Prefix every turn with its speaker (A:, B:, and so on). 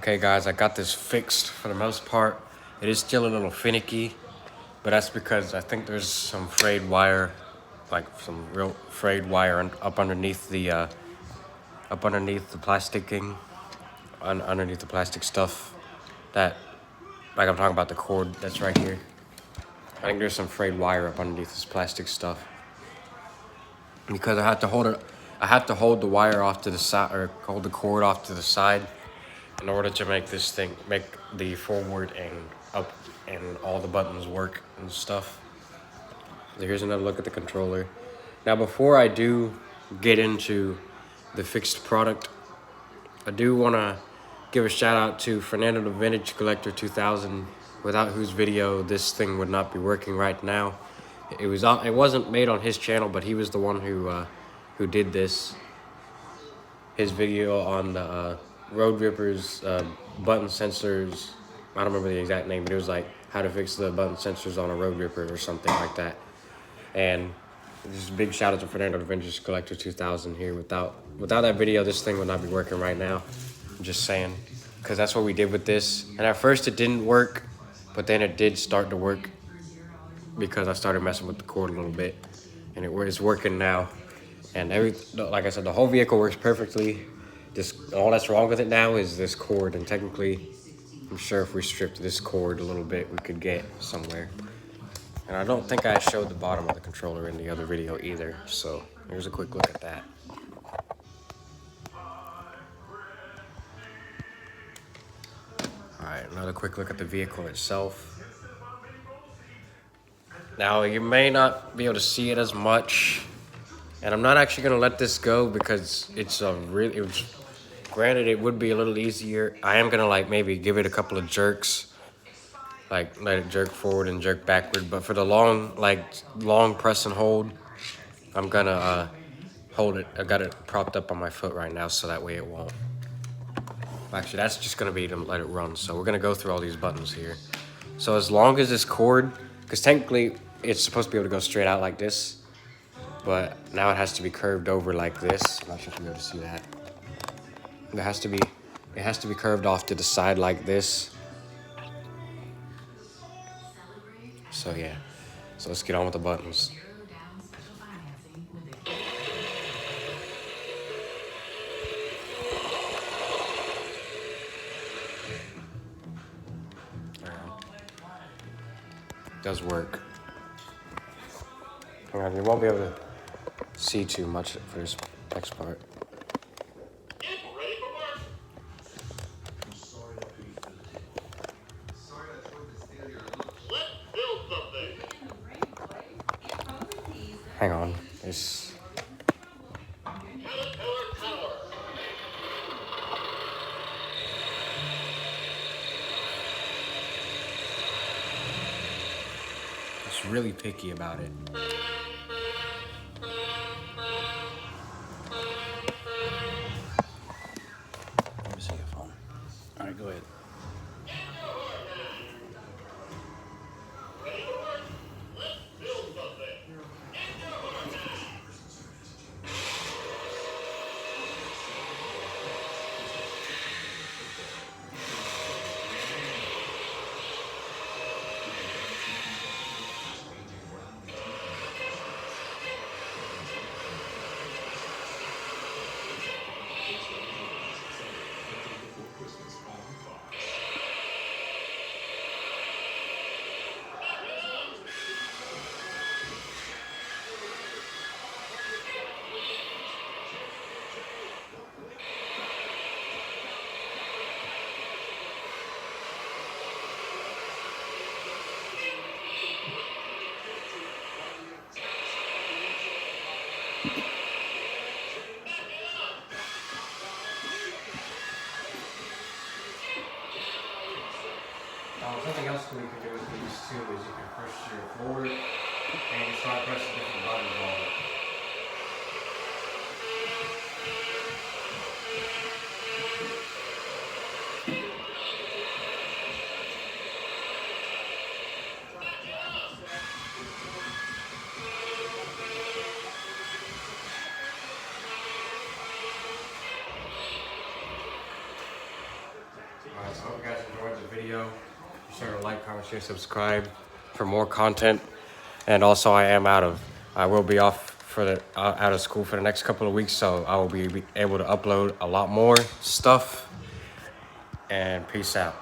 A: Okay guys, I got this fixed for the most part. It is still a little finicky, but that's because I think there's some frayed wire, like some real frayed wire up underneath the plasticking, underneath the plastic stuff that, like I'm talking about the cord that's right here. I think there's some frayed wire up underneath this plastic stuff. Because I have to hold it, I have to hold the wire off to the side, or hold the cord off to the side in order to make this thing, make the forward and up and all the buttons work and stuff. So here's another look at the controller. Now before I do get into the fixed product, I do want to give a shout out to Fernando the Vintage Collector 2000, without whose video this thing would not be working right now. It wasn't made on his channel, but he was the one who did this. His video on the Road Rippers button sensors. I don't remember the exact name, but it was like how to fix the button sensors on a Road Ripper or something like that. And just a big shout out to Fernando the Vintage Collector 2000 here. Without that video, this thing would not be working right now. I'm just saying, because that's what we did with this. And at first it didn't work, but then it did start to work because I started messing with the cord a little bit, and it's working now. And like I said, the whole vehicle works perfectly. All that's wrong with it now is this cord, and technically, I'm sure if we stripped this cord a little bit, we could get somewhere. And I don't think I showed the bottom of the controller in the other video either, so here's a quick look at that. Alright, another quick look at the vehicle itself. Now, you may not be able to see it as much, and I'm not actually going to let this go because granted, it would be a little easier. I am going to like maybe give it a couple of jerks, like let it jerk forward and jerk backward. But for the long press and hold, I'm going to hold it. I got it propped up on my foot right now so that way it won't. Actually, that's just going to be to let it run. So we're going to go through all these buttons here. So as long as this cord, because technically it's supposed to be able to go straight out like this, but now it has to be curved over like this. I'm not sure if you'll be able to see that. It has to be curved off to the side like this. So yeah. So let's get on with the buttons. It does work. Hang on, you won't be able to see too much for this next part. Hang on, it's really picky about it. Let me see your phone. All right, go ahead. Something else we can do with these too is you can push your forward and you start pressing different buttons on it. Alright, so I hope you guys enjoyed the video. Be sure to like, comment, share, subscribe for more content. And also, I will be off for out of school for the next couple of weeks, so I will be able to upload a lot more stuff. And peace out.